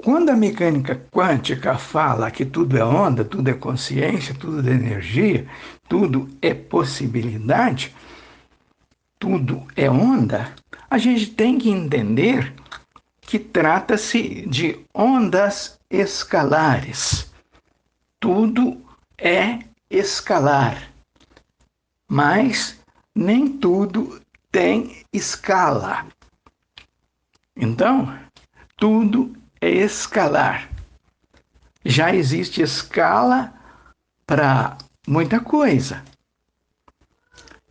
Quando a mecânica quântica fala que tudo é onda, tudo é consciência, tudo é energia, tudo é possibilidade, tudo é onda, a gente tem que entender que trata-se de ondas escalares. Tudo é escalar, mas nem tudo tem escala. Então, tudo é escalar. Já existe escala para muita coisa.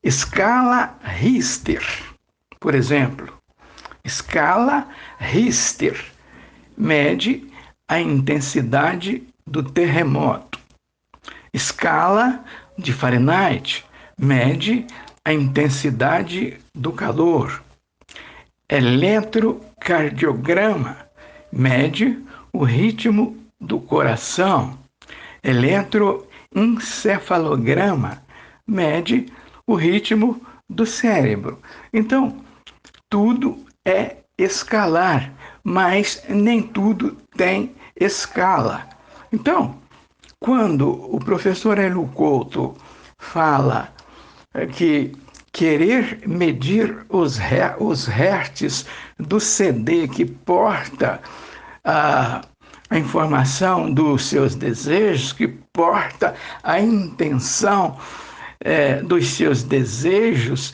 Escala Richter, por exemplo. Escala Richter mede a intensidade do terremoto. Escala de Fahrenheit mede a intensidade do calor. Eletrocardiograma mede o ritmo do coração. Eletroencefalograma mede o ritmo do cérebro. Então, tudo é escalar, mas nem tudo tem escala. Então, quando o professor Hélio Couto fala que querer medir os hertz do CD que porta a informação dos seus desejos, que porta a intenção dos seus desejos,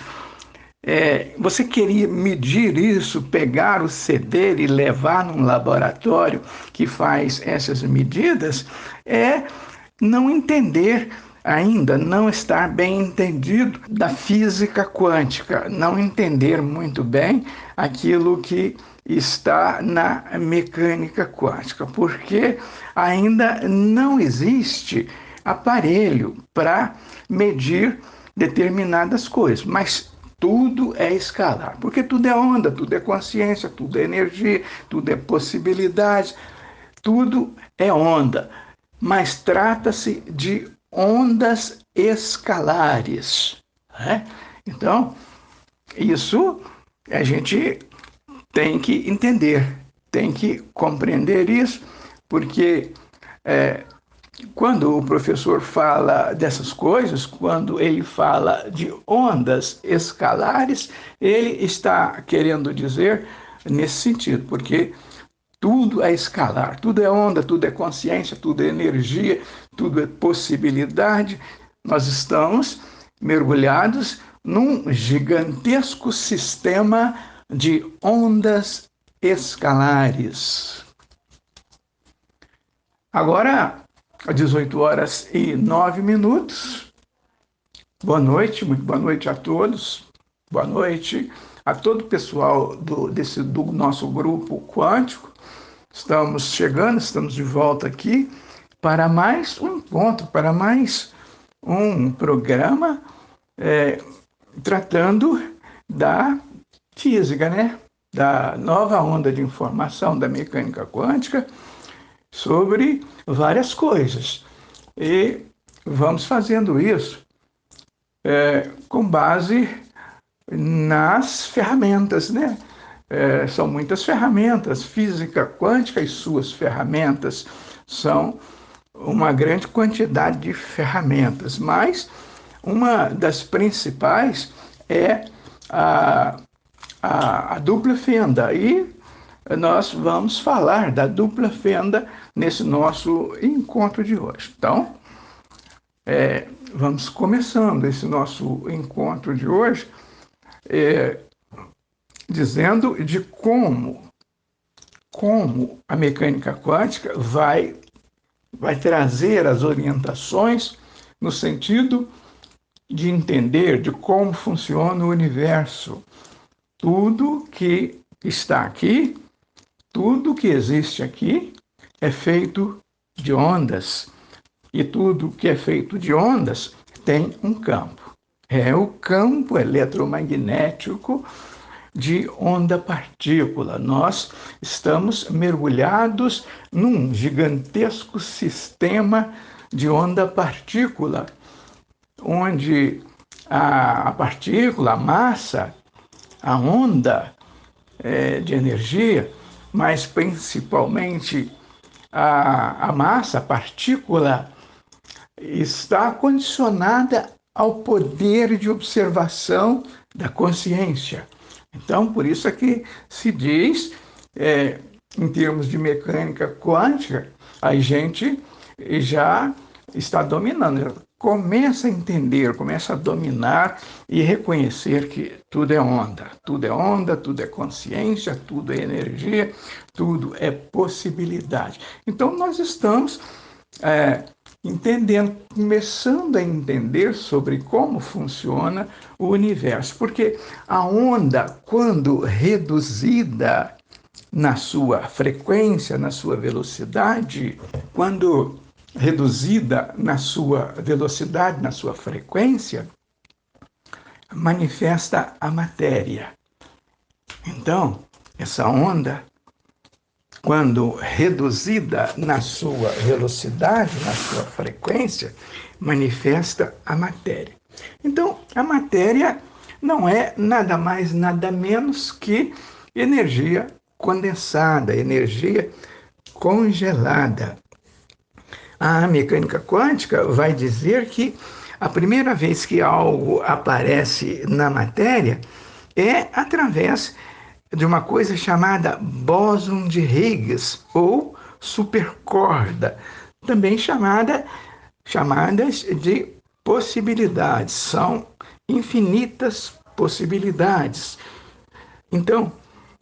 você queria medir isso, pegar o CD e levar num laboratório que faz essas medidas, é não entender ainda, não estar bem entendido da física quântica, não entender muito bem aquilo que está na mecânica quântica, porque ainda não existe aparelho para medir determinadas coisas, mas tudo é escalar, porque tudo é onda, tudo é consciência, tudo é energia, tudo é possibilidade, tudo é onda, mas trata-se de ondas escalares, né? Então, isso a gente tem que entender, tem que compreender isso, porque quando o professor fala dessas coisas, quando ele fala de ondas escalares, ele está querendo dizer nesse sentido, porque tudo é escalar, tudo é onda, tudo é consciência, tudo é energia, tudo é possibilidade. Nós estamos mergulhados num gigantesco sistema de ondas escalares. Agora, às 18h09. Boa noite, muito boa noite a todos. Boa noite a todo o pessoal do nosso grupo quântico. Estamos chegando, estamos de volta aqui para mais um encontro, para mais um programa tratando da física, né? Da nova onda de informação da mecânica quântica sobre várias coisas. E vamos fazendo isso com base nas ferramentas, né? São muitas ferramentas, física quântica e suas ferramentas são uma grande quantidade de ferramentas, mas uma das principais é a dupla fenda. E nós vamos falar da dupla fenda nesse nosso encontro de hoje. Então, vamos começando esse nosso encontro de hoje dizendo de como a mecânica quântica vai trazer as orientações no sentido de entender de como funciona o universo. Tudo que está aqui, tudo que existe aqui é feito de ondas. E tudo que é feito de ondas tem um campo. É o campo eletromagnético de onda-partícula. Nós estamos mergulhados num gigantesco sistema de onda-partícula, onde a partícula, a massa, a onda de energia mas principalmente a massa, a partícula, está condicionada ao poder de observação da consciência. Então, por isso é que se diz, em termos de mecânica quântica, a gente já está dominando, começa a entender, começa a dominar e reconhecer que tudo é onda, tudo é consciência, tudo é energia, tudo é possibilidade. Então, nós estamos entendendo, começando a entender sobre como funciona o universo, porque a onda, quando reduzida na sua frequência, na sua velocidade, quando reduzida na sua velocidade, na sua frequência, manifesta a matéria. Então, essa onda, quando reduzida na sua velocidade, na sua frequência, manifesta a matéria. Então, a matéria não é nada mais, nada menos que energia condensada, energia congelada. A mecânica quântica vai dizer que a primeira vez que algo aparece na matéria é através de uma coisa chamada bóson de Higgs ou supercorda, também chamadas de possibilidades. São infinitas possibilidades. Então,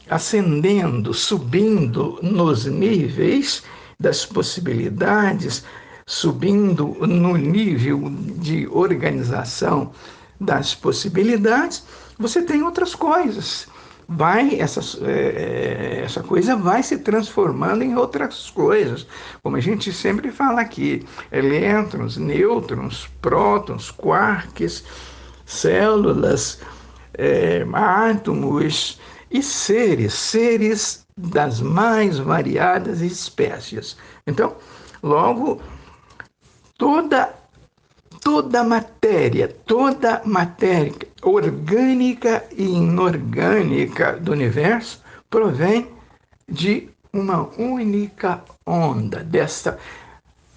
ascendendo, subindo nos níveis das possibilidades, subindo no nível de organização das possibilidades, você tem outras coisas. Essa coisa vai se transformando em outras coisas. Como a gente sempre fala aqui, elétrons, nêutrons, prótons, quarks, células, átomos e seres das mais variadas espécies. Então, logo, toda matéria orgânica e inorgânica do universo provém de uma única onda,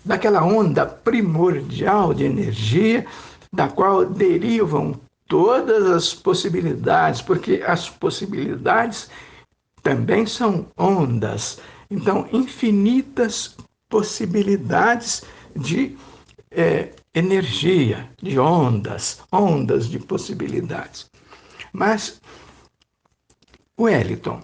daquela onda primordial de energia, da qual derivam todas as possibilidades, porque as possibilidades também são ondas. Então, infinitas possibilidades de energia, de ondas de possibilidades. Mas, Wellington,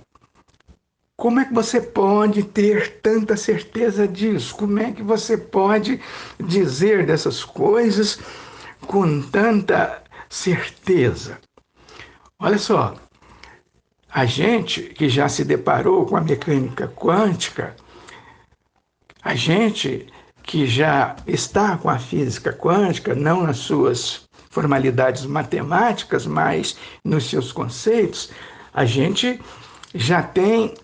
como é que você pode ter tanta certeza disso? Como é que você pode dizer dessas coisas com tanta certeza? Olha só, a gente que já se deparou com a mecânica quântica, a gente que já está com a física quântica, não nas suas formalidades matemáticas, mas nos seus conceitos, a gente já tem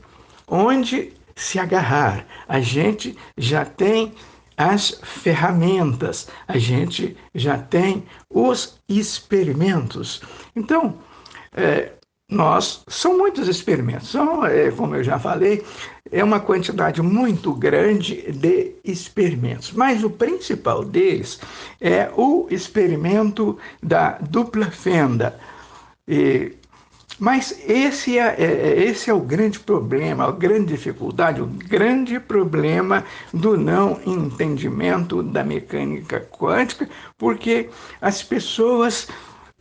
onde se agarrar, a gente já tem as ferramentas, a gente já tem os experimentos. Então, são muitos experimentos, como eu já falei, é uma quantidade muito grande de experimentos, mas o principal deles é o experimento da dupla fenda. Mas esse é o grande problema, a grande dificuldade, o grande problema do não entendimento da mecânica quântica, porque as pessoas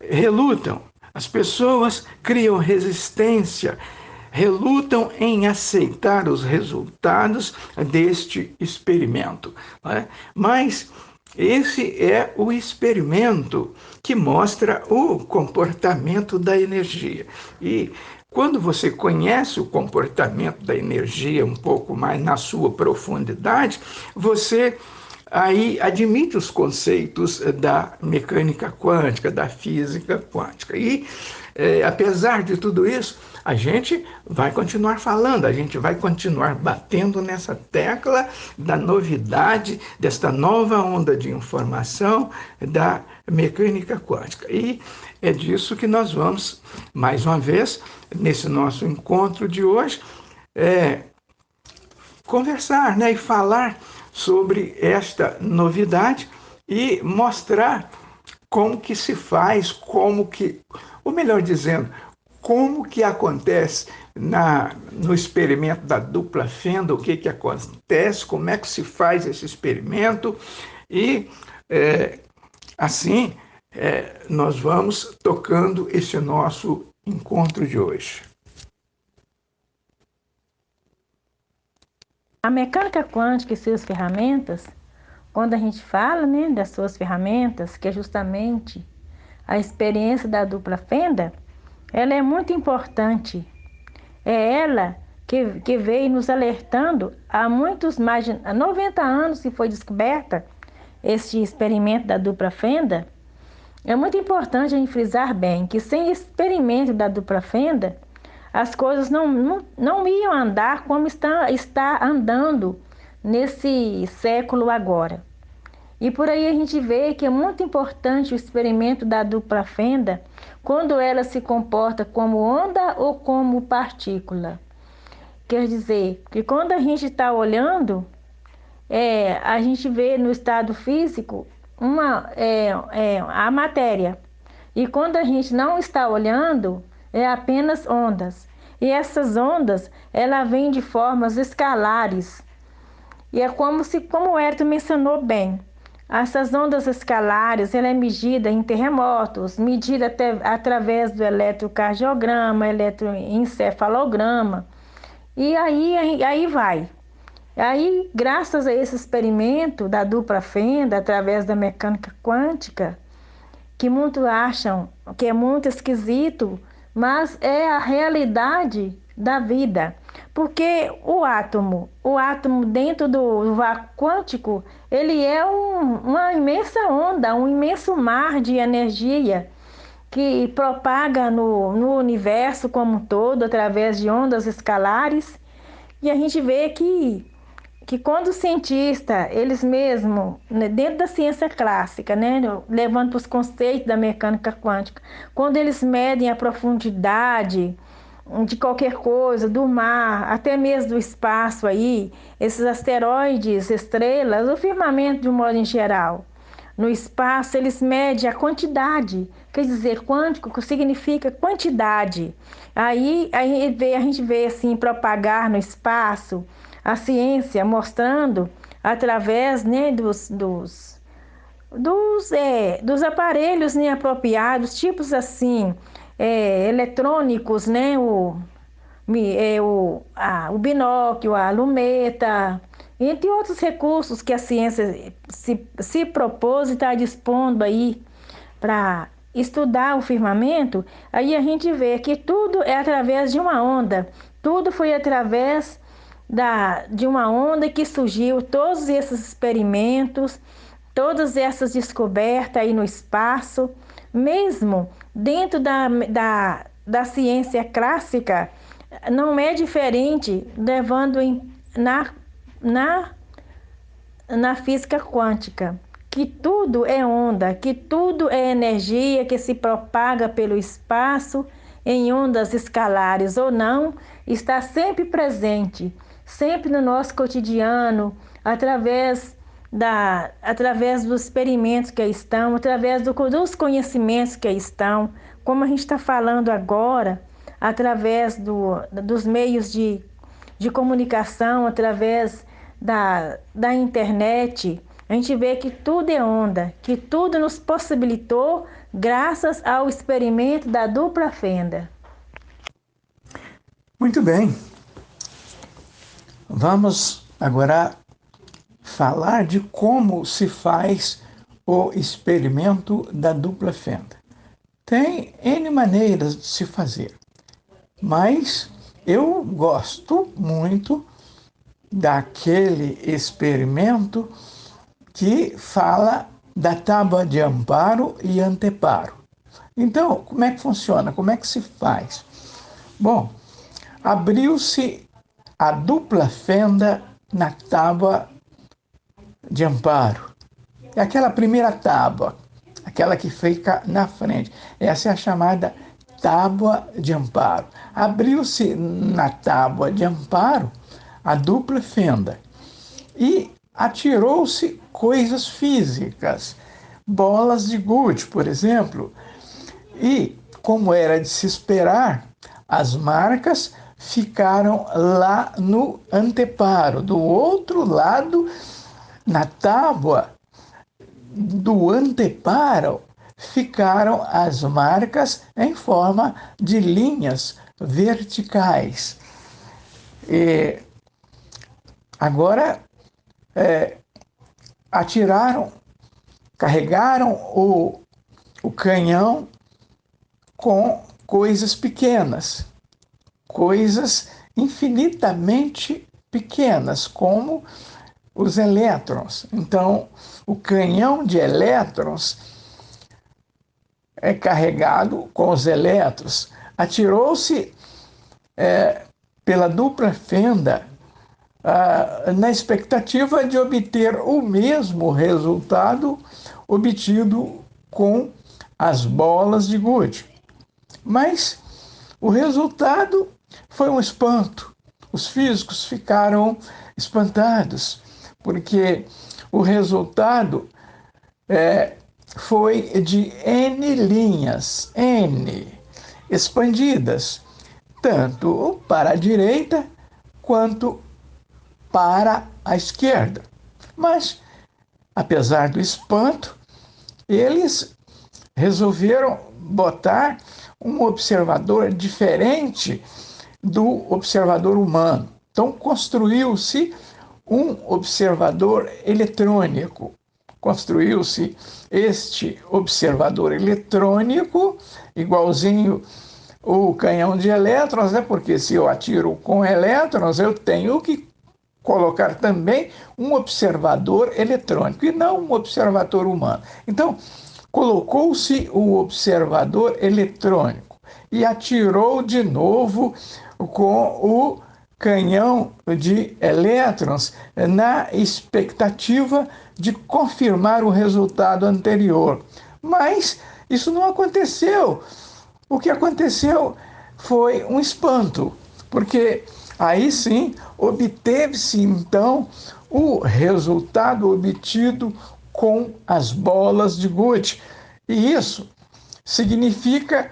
relutam. As pessoas criam resistência, relutam em aceitar os resultados deste experimento. Né? Mas esse é o experimento que mostra o comportamento da energia. E quando você conhece o comportamento da energia um pouco mais na sua profundidade, você aí admite os conceitos da mecânica quântica, da física quântica. E, apesar de tudo isso, a gente vai continuar falando, a gente vai continuar batendo nessa tecla da novidade, desta nova onda de informação da mecânica quântica. E é disso que nós vamos, mais uma vez, nesse nosso encontro de hoje, conversar, né, e falar sobre esta novidade e mostrar como que se faz, ou melhor dizendo, como que acontece no experimento da dupla fenda, o que acontece, como é que se faz esse experimento e assim nós vamos tocando esse nosso encontro de hoje. A mecânica quântica e suas ferramentas, quando a gente fala, né, das suas ferramentas, que é justamente a experiência da dupla fenda, ela é muito importante. É ela que veio nos alertando há há 90 anos que foi descoberta este experimento da dupla fenda. É muito importante a gente frisar bem que sem experimento da dupla fenda, as coisas não iam andar como está andando nesse século agora. E por aí a gente vê que é muito importante o experimento da dupla fenda quando ela se comporta como onda ou como partícula. Quer dizer, que quando a gente está olhando, a gente vê no estado físico a matéria. E quando a gente não está olhando, é apenas ondas. E essas ondas, ela vêm de formas escalares. E é como o Hérito mencionou bem, essas ondas escalares, ela é medida em terremotos, medida até através do eletrocardiograma, eletroencefalograma. E aí vai. Aí, graças a esse experimento da dupla fenda, através da mecânica quântica, que muitos acham que é muito esquisito, mas é a realidade da vida. Porque o átomo dentro do vácuo quântico, ele é uma imensa onda, um imenso mar de energia que propaga no universo como um todo, através de ondas escalares. E a gente vê que quando os cientistas, eles mesmos, né, dentro da ciência clássica, né, levando para os conceitos da mecânica quântica, quando eles medem a profundidade de qualquer coisa, do mar, até mesmo do espaço aí, esses asteroides, estrelas, o firmamento de um modo em geral. No espaço, eles medem a quantidade, quer dizer, quântico significa quantidade. A gente vê assim propagar no espaço a ciência mostrando através, né, dos aparelhos, né, apropriados, tipos assim, eletrônicos, né, o binóculo, a luneta, entre outros recursos que a ciência se propôs e está dispondo aí para estudar o firmamento. Aí a gente vê que tudo é através de uma onda, tudo foi através de uma onda que surgiu, todos esses experimentos, todas essas descobertas aí no espaço, mesmo dentro da ciência clássica, não é diferente, na, na física quântica, que tudo é onda, que tudo é energia que se propaga pelo espaço em ondas escalares ou não, está sempre presente, sempre no nosso cotidiano, através dos experimentos que aí estão, através dos conhecimentos que aí estão, como a gente está falando agora, através dos meios de comunicação, através da internet. A gente vê que tudo é onda, que tudo nos possibilitou graças ao experimento da dupla fenda. Muito bem. Vamos agora falar de como se faz o experimento da dupla fenda. Tem N maneiras de se fazer, mas eu gosto muito daquele experimento que fala da tábua de amparo e anteparo. Então, como é que funciona? Como é que se faz? Bom, abriu-se a dupla fenda na tábua de amparo. É aquela primeira tábua, aquela que fica na frente. Essa é a chamada tábua de amparo. Abriu-se na tábua de amparo a dupla fenda e atirou-se coisas físicas, bolas de gude, por exemplo, e, como era de se esperar, as marcas ficaram lá no anteparo, do outro lado, na tábua do anteparo, ficaram as marcas em forma de linhas verticais. E agora atiraram, carregaram o canhão com coisas pequenas, coisas infinitamente pequenas, como os elétrons. Então, o canhão de elétrons é carregado com os elétrons. Atirou-se pela dupla fenda na expectativa de obter o mesmo resultado obtido com as bolas de gude. Mas o resultado foi um espanto. Os físicos ficaram espantados, porque o resultado foi de N linhas, N, expandidas, tanto para a direita quanto para a esquerda. Mas, apesar do espanto, eles resolveram botar um observador diferente do observador humano. Então, construiu-se um observador eletrônico. Construiu-se este observador eletrônico, igualzinho o canhão de elétrons, né? Porque se eu atiro com elétrons, eu tenho que colocar também um observador eletrônico e não um observador humano. Então, colocou-se o observador eletrônico e atirou de novo com o canhão de elétrons na expectativa de confirmar o resultado anterior. Mas isso não aconteceu. O que aconteceu foi um espanto, porque aí sim obteve-se então o resultado obtido com as bolas de gude. E isso significa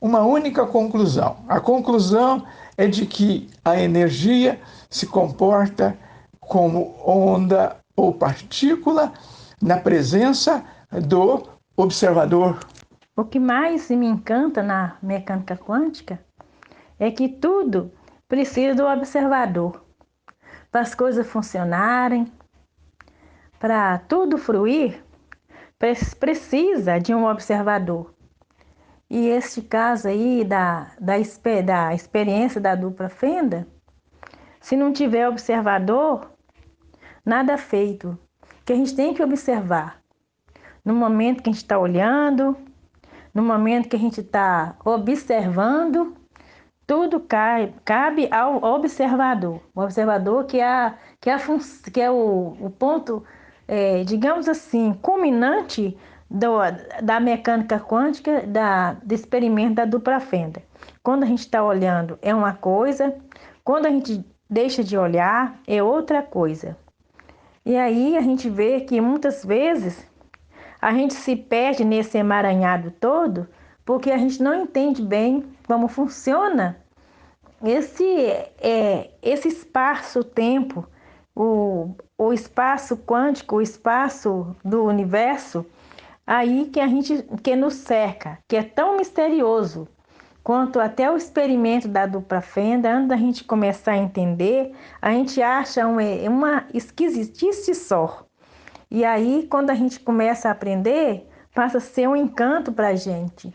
uma única conclusão. A conclusão é de que a energia se comporta como onda ou partícula na presença do observador. O que mais me encanta na mecânica quântica é que tudo precisa do observador. Para as coisas funcionarem, para tudo fluir, precisa de um observador. E este caso aí da experiência da dupla fenda, se não tiver observador, nada feito. Que a gente tem que observar no momento que a gente está olhando, no momento que a gente está observando, tudo cabe ao observador. O observador que é o ponto, digamos assim, culminante da mecânica quântica, do experimento da dupla fenda. Quando a gente está olhando é uma coisa, quando a gente deixa de olhar é outra coisa. E aí a gente vê que muitas vezes a gente se perde nesse emaranhado todo porque a gente não entende bem como funciona esse espaço-tempo, o espaço quântico, o espaço do universo, aí que nos cerca, que é tão misterioso quanto até o experimento da dupla fenda. Antes da gente começar a entender, a gente acha uma esquisitice só. E aí, quando a gente começa a aprender, passa a ser um encanto para a gente.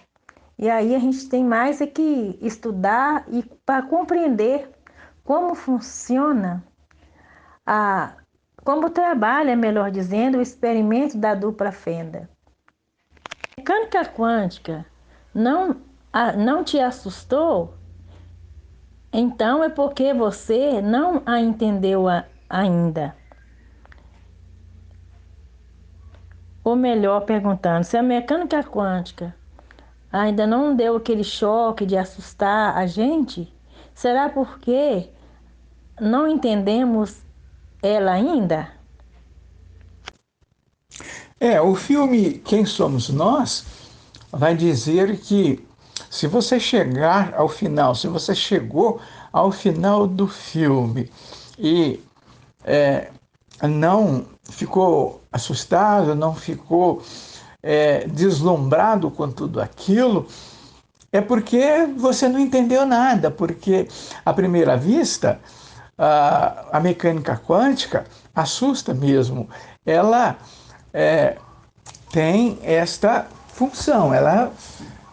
E aí a gente tem mais que estudar e para compreender como funciona, como trabalha, melhor dizendo, o experimento da dupla fenda. A mecânica quântica não te assustou? Então é porque você não a entendeu ainda. Ou melhor, perguntando, se a mecânica quântica ainda não deu aquele choque de assustar a gente, será porque não entendemos ela ainda? O filme Quem Somos Nós vai dizer que se você chegar ao final, se você chegou ao final do filme e não ficou assustado, não ficou deslumbrado com tudo aquilo, é porque você não entendeu nada, porque à primeira vista a mecânica quântica assusta mesmo. Ela tem esta função, ela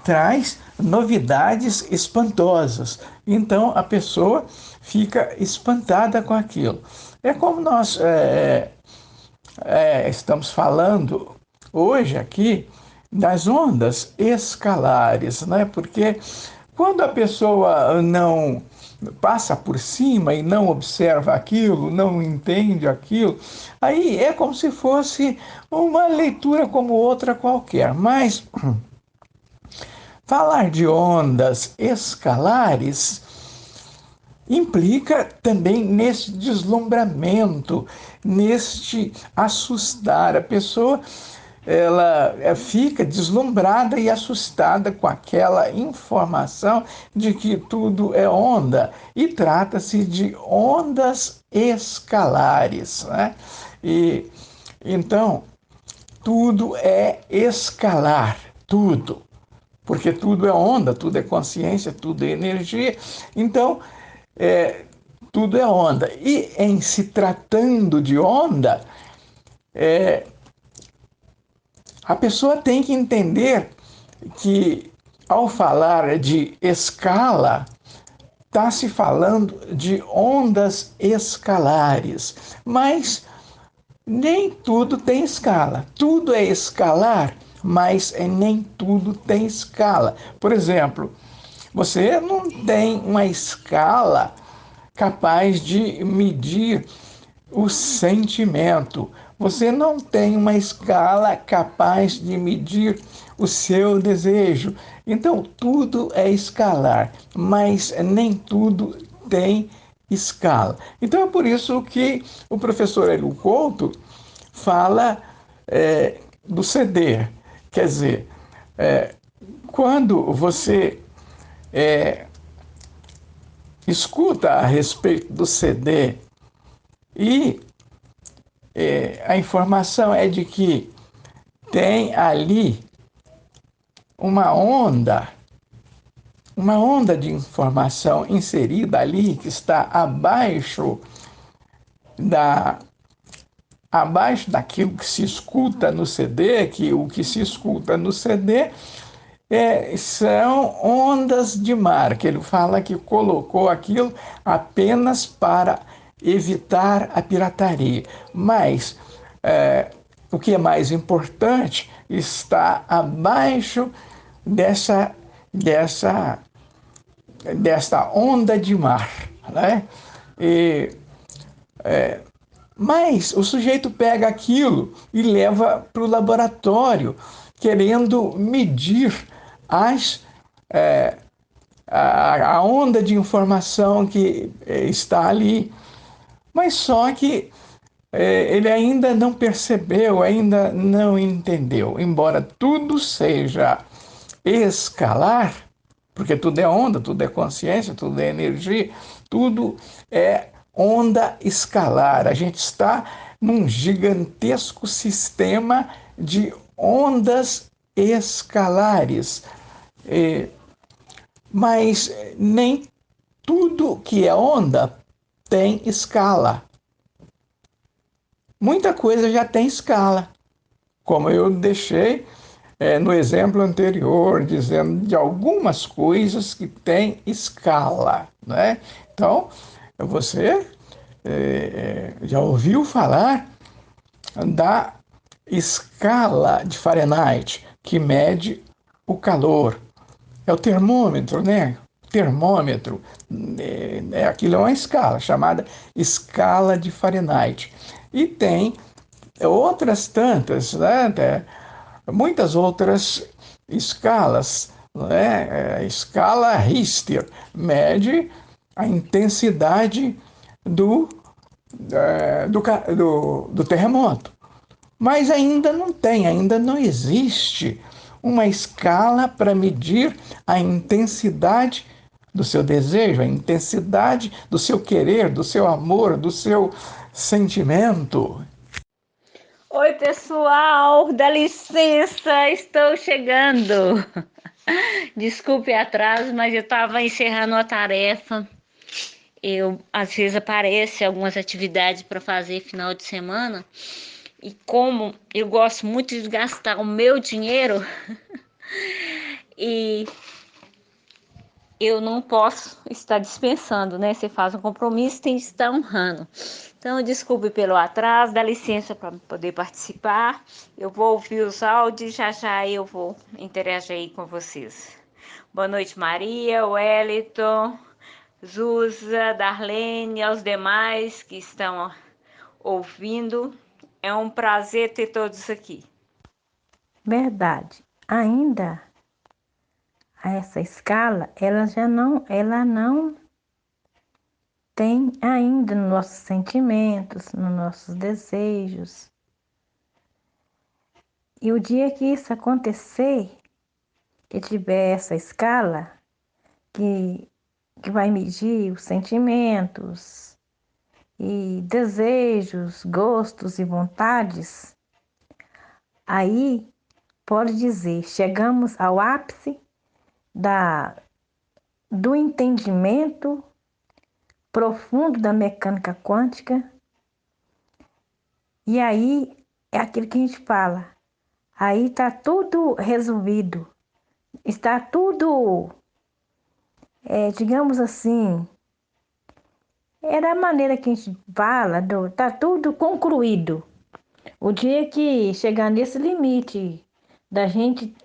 traz novidades espantosas. Então a pessoa fica espantada com aquilo. É como nós estamos falando hoje aqui das ondas escalares, né? Porque quando a pessoa não passa por cima e não observa aquilo, não entende aquilo, aí é como se fosse uma leitura como outra qualquer. Mas falar de ondas escalares implica também nesse deslumbramento, neste assustar. A pessoa ela fica deslumbrada e assustada com aquela informação de que tudo é onda. E trata-se de ondas escalares, né? E então tudo é escalar, tudo. Porque tudo é onda, tudo é consciência, tudo é energia. Então, tudo é onda. E em se tratando de onda, a pessoa tem que entender que, ao falar de escala, está se falando de ondas escalares. Mas nem tudo tem escala. Tudo é escalar, mas nem tudo tem escala. Por exemplo, você não tem uma escala capaz de medir o sentimento. Você não tem uma escala capaz de medir o seu desejo. Então, tudo é escalar, mas nem tudo tem escala. Então, é por isso que o professor Hélio Couto fala do ceder. Quer dizer, quando você escuta a respeito do ceder e a informação é de que tem ali uma onda de informação inserida ali que está abaixo daquilo que se escuta no CD, que o que se escuta no CD são ondas de mar, que ele fala que colocou aquilo apenas para evitar a pirataria. Mas o que é mais importante está abaixo desta onda de mar, né? Mas o sujeito pega aquilo e leva para o laboratório, querendo medir a onda de informação que está ali. Mas só que ele ainda não percebeu, ainda não entendeu. Embora tudo seja escalar, porque tudo é onda, tudo é consciência, tudo é energia, tudo é onda escalar. A gente está num gigantesco sistema de ondas escalares. Mas nem tudo que é onda tem escala. Muita coisa já tem escala, como eu deixei no exemplo anterior, dizendo de algumas coisas que têm escala, né? Então, você já ouviu falar da escala de Fahrenheit, que mede o calor. É o termômetro, né? Termômetro, aquilo é uma escala chamada escala de Fahrenheit. E tem outras tantas, né? Muitas outras escalas, né? A escala Richter mede a intensidade do, do terremoto. Mas ainda não existe uma escala para medir a intensidade do seu desejo, a intensidade do seu querer, do seu amor, do seu sentimento. Oi, pessoal, dá licença, estou chegando. Desculpe o atraso, mas eu estava encerrando uma tarefa. Às vezes aparece algumas atividades para fazer final de semana. E como eu gosto muito de gastar o meu dinheiro, e eu não posso estar dispensando, né? Você faz um compromisso, tem que estar honrando. Então, desculpe pelo atraso, dá licença para poder participar. Eu vou ouvir os áudios, já já eu vou interagir aí com vocês. Boa noite, Maria, Wellington, Zuza, Darlene, aos demais que estão ouvindo. É um prazer ter todos aqui. Verdade. Ainda a essa escala, ela não tem ainda nos nossos sentimentos, nos nossos desejos. E o dia que isso acontecer, que tiver essa escala, que vai medir os sentimentos e desejos, gostos e vontades, aí pode dizer, chegamos ao ápice do entendimento profundo da mecânica quântica, e aí é aquilo que a gente fala, aí está tudo resolvido, está tudo, digamos assim, é da maneira que a gente fala, está tudo concluído. O dia que chegar nesse limite da gente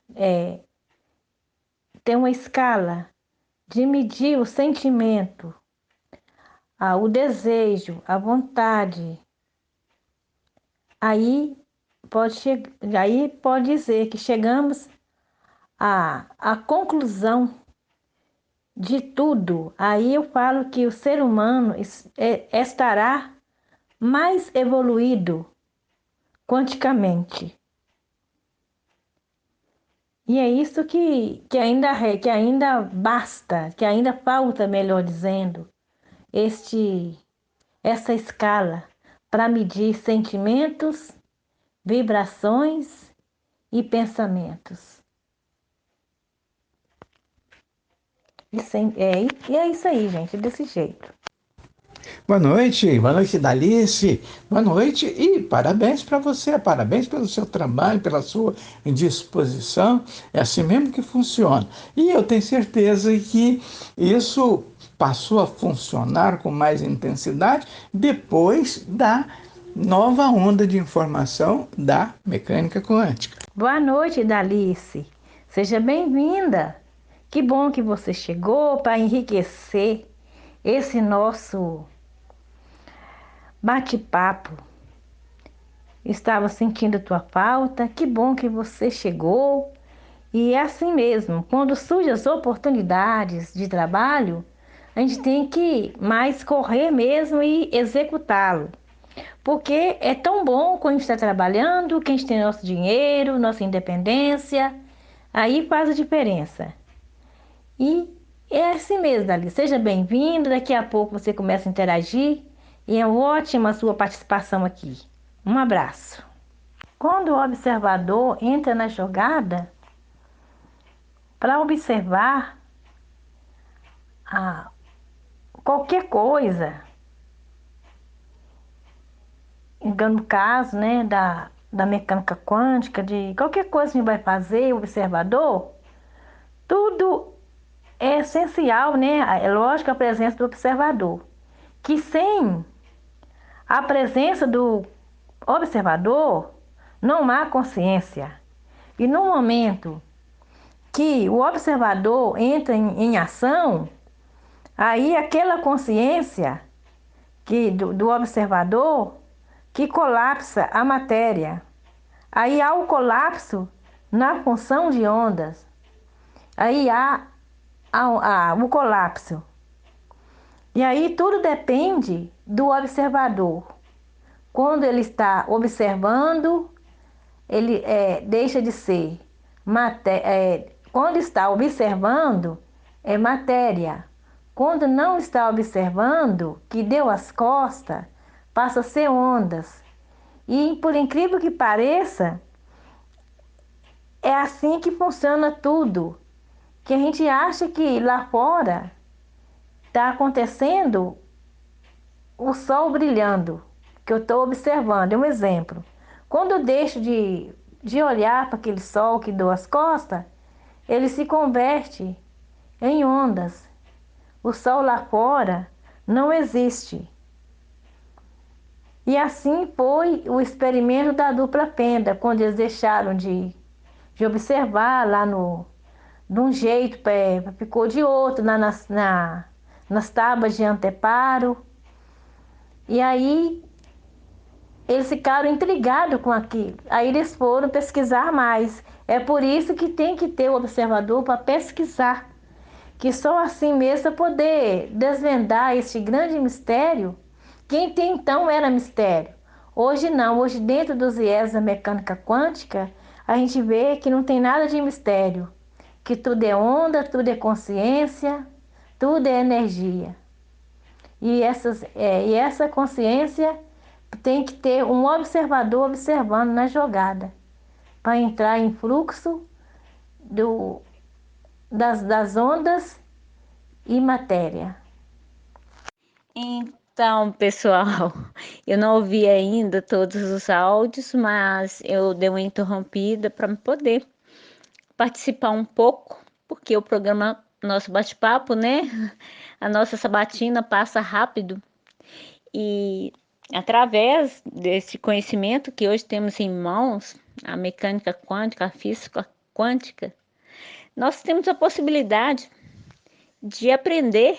ter uma escala de medir o sentimento, o desejo, a vontade, aí aí pode dizer que chegamos à conclusão de tudo. Aí eu falo que o ser humano estará mais evoluído quanticamente. E é isso que ainda basta, que ainda falta, melhor dizendo, essa escala para medir sentimentos, vibrações e pensamentos. E é isso aí, gente, desse jeito. Boa noite, Dalice. Boa noite e parabéns para você, parabéns pelo seu trabalho, pela sua disposição. É assim mesmo que funciona. E eu tenho certeza que isso passou a funcionar com mais intensidade depois da nova onda de informação da mecânica quântica. Boa noite, Dalice. Seja bem-vinda. Que bom que você chegou para enriquecer esse nosso bate-papo. Estava sentindo tua falta. Que bom que você chegou. E é assim mesmo, quando surgem as oportunidades de trabalho, a gente tem que mais correr mesmo e executá-lo. Porque é tão bom quando a gente está trabalhando, que a gente tem nosso dinheiro, nossa independência, aí faz a diferença. E é assim mesmo, Dali. Seja bem-vindo, daqui a pouco você começa a interagir e é ótima a sua participação aqui. Um abraço. Quando o observador entra na jogada, para observar qualquer coisa, no caso, né, da mecânica quântica, de qualquer coisa que a gente vai fazer, o observador, tudo é essencial, né? É lógico a presença do observador, que sem a presença do observador não há consciência. E no momento que o observador entra em ação, aí aquela consciência do observador que colapsa a matéria. Aí há o colapso na função de ondas. Aí há o colapso. E aí tudo depende do observador. Quando ele está observando, ele deixa de ser matéria. Quando está observando, é matéria. Quando não está observando, que deu as costas, passa a ser ondas. E por incrível que pareça, é assim que funciona tudo. Que a gente acha que lá fora está acontecendo o sol brilhando, que eu estou observando. É um exemplo. Quando eu deixo de olhar para aquele sol que deu as costas, ele se converte em ondas. O sol lá fora não existe. E assim foi o experimento da dupla fenda, quando eles deixaram de observar lá de um jeito, ficou de outro, nas tábuas de anteparo. E aí eles ficaram intrigados com aquilo. Aí eles foram pesquisar mais. É por isso que tem que ter o observador para pesquisar. Que só assim mesmo para poder desvendar este grande mistério, que até então era mistério. Hoje não, hoje dentro dos viés da mecânica quântica, a gente vê que não tem nada de mistério, que tudo é onda, tudo é consciência, tudo é energia. E essa consciência tem que ter um observador observando na jogada, para entrar em fluxo das ondas e matéria. Então, pessoal, eu não ouvi ainda todos os áudios, mas eu dei uma interrompida para poder participar um pouco, porque o programa, nosso bate-papo, né? A nossa sabatina passa rápido e através desse conhecimento que hoje temos em mãos, a mecânica quântica, a física quântica, nós temos a possibilidade de aprender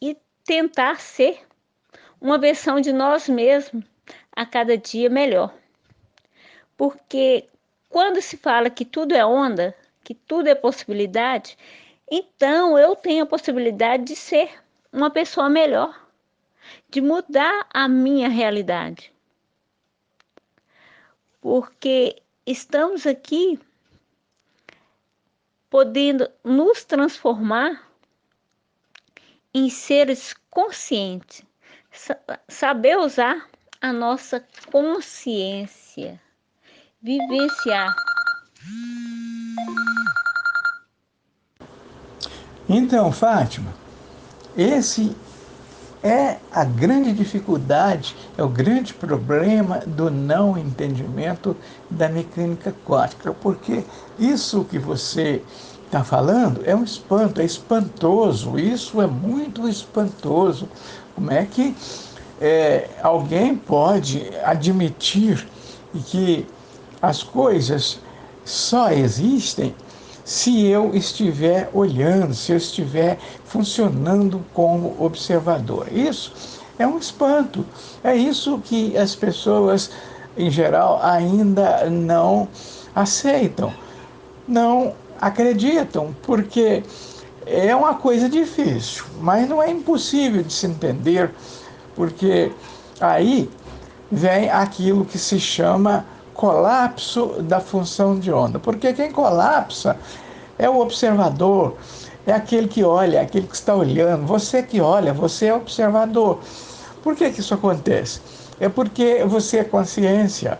e tentar ser uma versão de nós mesmos a cada dia melhor. Porque quando se fala que tudo é onda, que tudo é possibilidade, então eu tenho a possibilidade de ser uma pessoa melhor, de mudar a minha realidade. Porque estamos aqui podendo nos transformar em seres conscientes, saber usar a nossa consciência, vivenciar. Então, Fátima, esse é a grande dificuldade, é o grande problema do não entendimento da mecânica quântica, porque isso que você está falando é um espanto, é espantoso, isso é muito espantoso. Como é que alguém pode admitir que as coisas só existem se eu estiver olhando, se eu estiver funcionando como observador? Isso é um espanto. É isso que as pessoas, em geral, ainda não aceitam, não acreditam, porque é uma coisa difícil, mas não é impossível de se entender, porque aí vem aquilo que se chama colapso da função de onda. Porque quem colapsa é o observador, é aquele que olha, é aquele que está olhando. Você que olha, você é observador. Por que isso acontece? É porque você é consciência.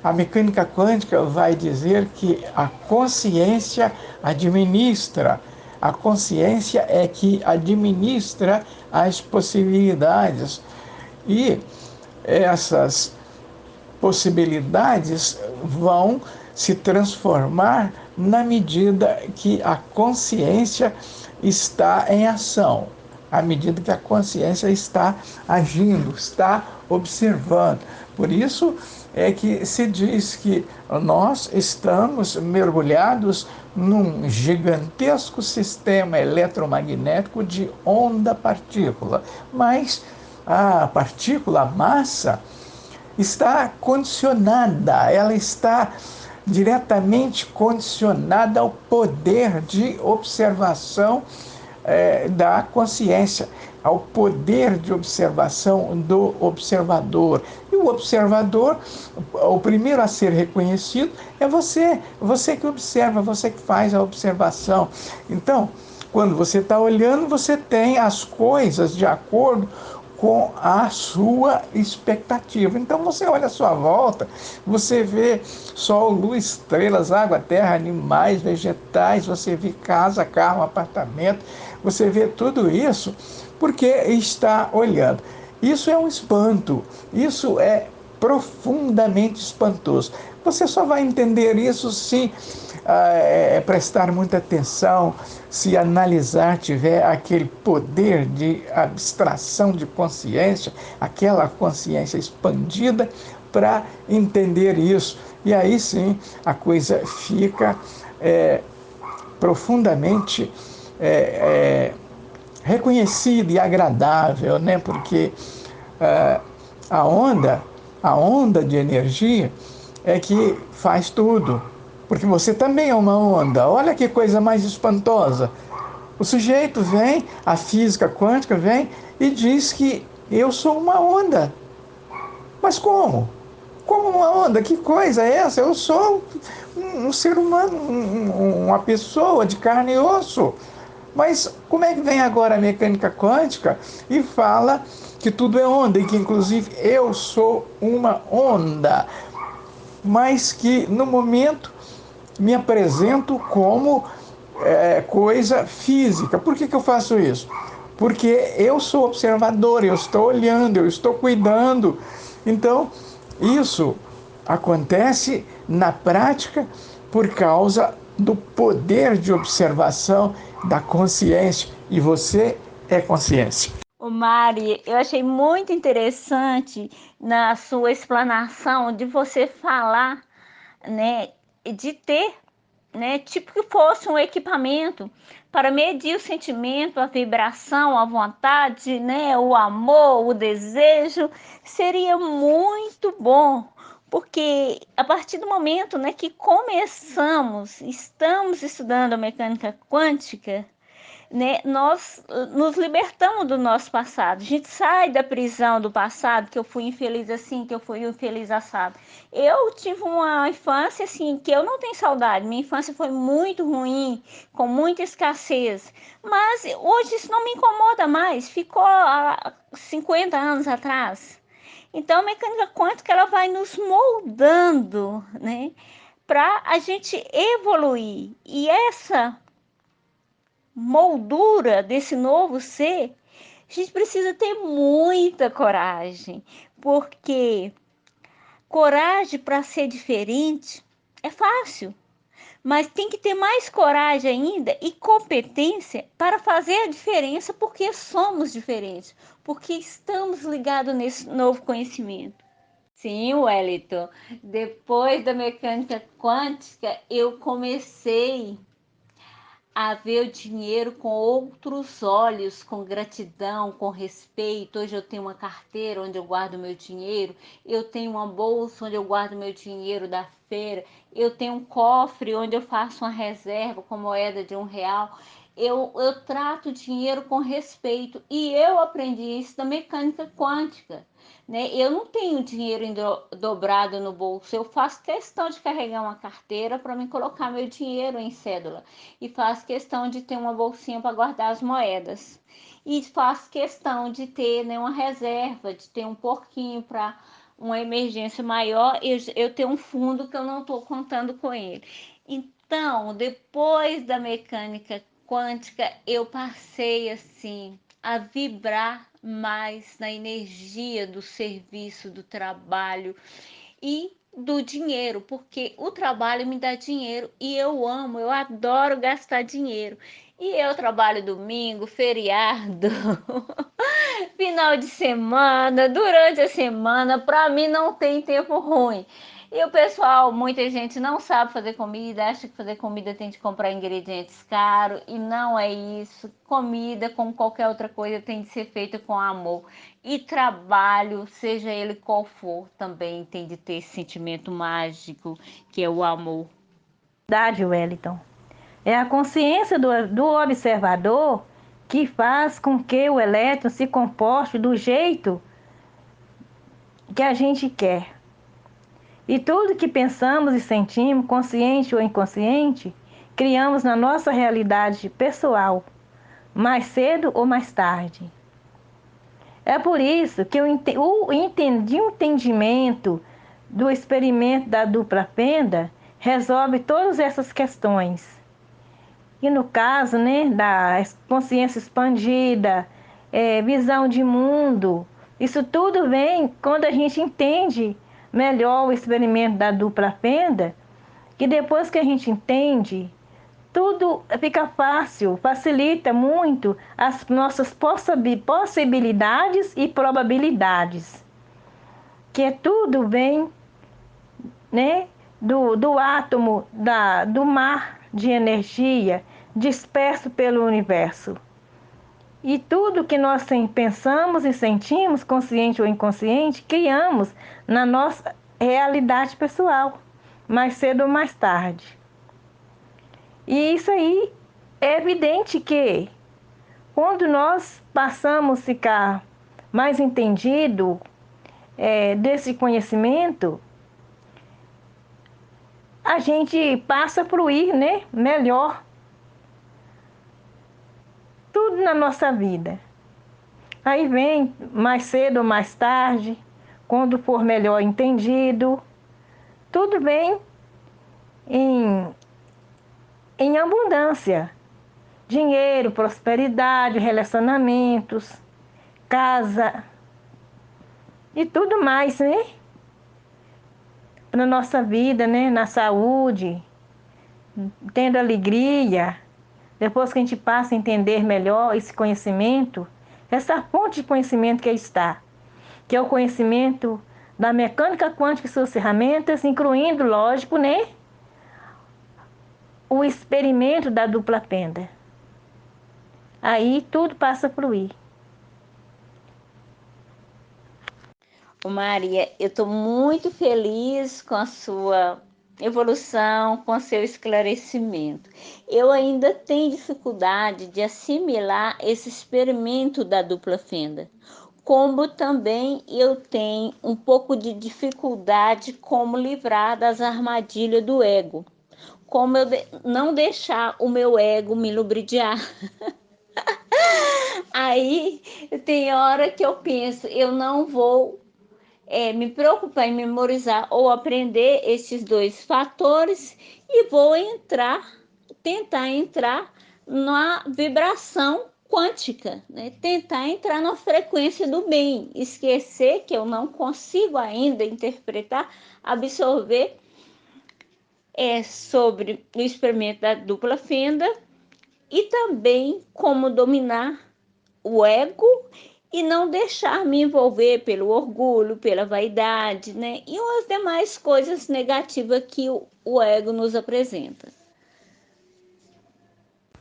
A mecânica quântica vai dizer que a consciência administra. A consciência é que administra as possibilidades. E essas possibilidades vão se transformar na medida que a consciência está em ação, à medida que a consciência está agindo, está observando. Por isso é que se diz que nós estamos mergulhados num gigantesco sistema eletromagnético de onda-partícula, mas a partícula, a massa, está condicionada, ela está diretamente condicionada ao poder de observação da consciência, ao poder de observação do observador. E o observador, o primeiro a ser reconhecido é você que observa, você que faz a observação. Então, quando você está olhando, você tem as coisas de acordo com a sua expectativa. Então você olha à sua volta, você vê sol, luz, estrelas, água, terra, animais, vegetais, você vê casa, carro, apartamento, você vê tudo isso porque está olhando. Isso é um espanto, isso é profundamente espantoso. Você só vai entender isso se prestar muita atenção, se analisar, tiver aquele poder de abstração de consciência, aquela consciência expandida para entender isso. E aí sim a coisa fica profundamente reconhecida e agradável, né? Porque a onda de energia é que faz tudo. Porque você também é uma onda. Olha que coisa mais espantosa. O sujeito vem, a física quântica vem e diz que eu sou uma onda. Mas como? Como uma onda? Que coisa é essa? Eu sou um ser humano, uma pessoa de carne e osso. Mas como é que vem agora a mecânica quântica e fala que tudo é onda e que inclusive eu sou uma onda, mas que no momento me apresento como coisa física. Por que eu faço isso? Porque eu sou observador, eu estou olhando, eu estou cuidando. Então, isso acontece na prática por causa do poder de observação da consciência. E você é consciência. Ô Mari, eu achei muito interessante na sua explanação de você falar, né, de ter, né, tipo que fosse um equipamento para medir o sentimento, a vibração, a vontade, né, o amor, o desejo. Seria muito bom, porque a partir do momento, né, que estamos estudando a mecânica quântica, né, nós nos libertamos do nosso passado. A gente sai da prisão do passado, que eu fui infeliz assim, que eu fui infeliz assado. Eu tive uma infância assim que eu não tenho saudade. Minha infância foi muito ruim, com muita escassez. Mas hoje isso não me incomoda mais. Ficou há 50 anos atrás. Então a mecânica quântica ela vai nos moldando, né, para a gente evoluir. E essa moldura desse novo ser, a gente precisa ter muita coragem, porque coragem para ser diferente é fácil, mas tem que ter mais coragem ainda e competência para fazer a diferença, porque somos diferentes, porque estamos ligados nesse novo conhecimento. Sim, Wellington, depois da mecânica quântica, eu comecei a ver o dinheiro com outros olhos, com gratidão, com respeito. Hoje eu tenho uma carteira onde eu guardo meu dinheiro, eu tenho uma bolsa onde eu guardo meu dinheiro da feira, eu tenho um cofre onde eu faço uma reserva com moeda de R$ 1. Eu trato o dinheiro com respeito e eu aprendi isso da mecânica quântica. Né? Eu não tenho dinheiro dobrado no bolso, eu faço questão de carregar uma carteira para me colocar meu dinheiro em cédula e faço questão de ter uma bolsinha para guardar as moedas e faço questão de ter, né, uma reserva, de ter um porquinho para uma emergência maior, eu tenho um fundo que eu não estou contando com ele. Então, depois da mecânica quântica, eu passei assim a vibrar mais na energia do serviço, do trabalho e do dinheiro, porque o trabalho me dá dinheiro e eu amo, eu adoro gastar dinheiro. E eu trabalho domingo, feriado, final de semana, durante a semana, para mim não tem tempo ruim. E o pessoal, muita gente não sabe fazer comida, acha que fazer comida tem de comprar ingredientes caros, e não é isso. Comida, como qualquer outra coisa, tem de ser feita com amor. E trabalho, seja ele qual for, também tem de ter esse sentimento mágico, que é o amor. Verdade, Wellington. É a consciência do observador que faz com que o elétron se comporte do jeito que a gente quer. E tudo que pensamos e sentimos, consciente ou inconsciente, criamos na nossa realidade pessoal, mais cedo ou mais tarde. É por isso que o entendimento do experimento da dupla fenda resolve todas essas questões. E no caso, né, da consciência expandida, visão de mundo, isso tudo vem quando a gente entende melhor o experimento da dupla fenda, que depois que a gente entende, tudo fica fácil, facilita muito as nossas possibilidades e probabilidades, que tudo vem, né, do átomo do mar de energia disperso pelo universo. E tudo que nós pensamos e sentimos, consciente ou inconsciente, criamos na nossa realidade pessoal, mais cedo ou mais tarde. E isso aí é evidente que quando nós passamos a ficar mais entendido desse conhecimento, a gente passa a fluir, né, melhor tudo na nossa vida. Aí vem mais cedo ou mais tarde, quando for melhor entendido, tudo vem em, em abundância. Dinheiro, prosperidade, relacionamentos, casa e tudo mais, né? Na nossa vida, né? Na saúde, tendo alegria. Depois que a gente passa a entender melhor esse conhecimento, essa fonte de conhecimento que aí está, que é o conhecimento da mecânica quântica e suas ferramentas, incluindo, lógico, né, o experimento da dupla fenda. Aí tudo passa a fluir. Ô Maria, eu estou muito feliz com a sua evolução, com o seu esclarecimento. Eu ainda tenho dificuldade de assimilar esse experimento da dupla fenda, como também eu tenho um pouco de dificuldade como livrar das armadilhas do ego, como eu não deixar o meu ego me lubridiar. Aí tem hora que eu penso, eu não vou me preocupar em memorizar ou aprender esses dois fatores e vou tentar entrar na vibração quântica, né? Tentar entrar na frequência do bem, esquecer que eu não consigo ainda interpretar, absorver sobre o experimento da dupla fenda e também como dominar o ego e não deixar me envolver pelo orgulho, pela vaidade, né? E as demais coisas negativas que o ego nos apresenta.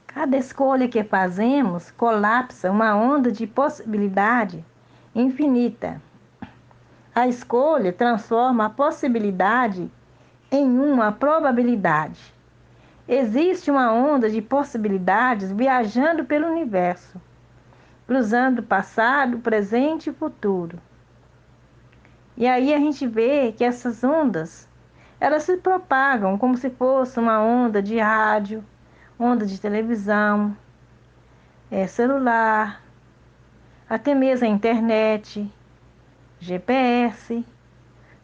Cada escolha que fazemos colapsa uma onda de possibilidade infinita. A escolha transforma a possibilidade em uma probabilidade. Existe uma onda de possibilidades viajando pelo universo, cruzando passado, presente e futuro. E aí a gente vê que essas ondas, elas se propagam como se fosse uma onda de rádio, onda de televisão, celular, até mesmo a internet, GPS.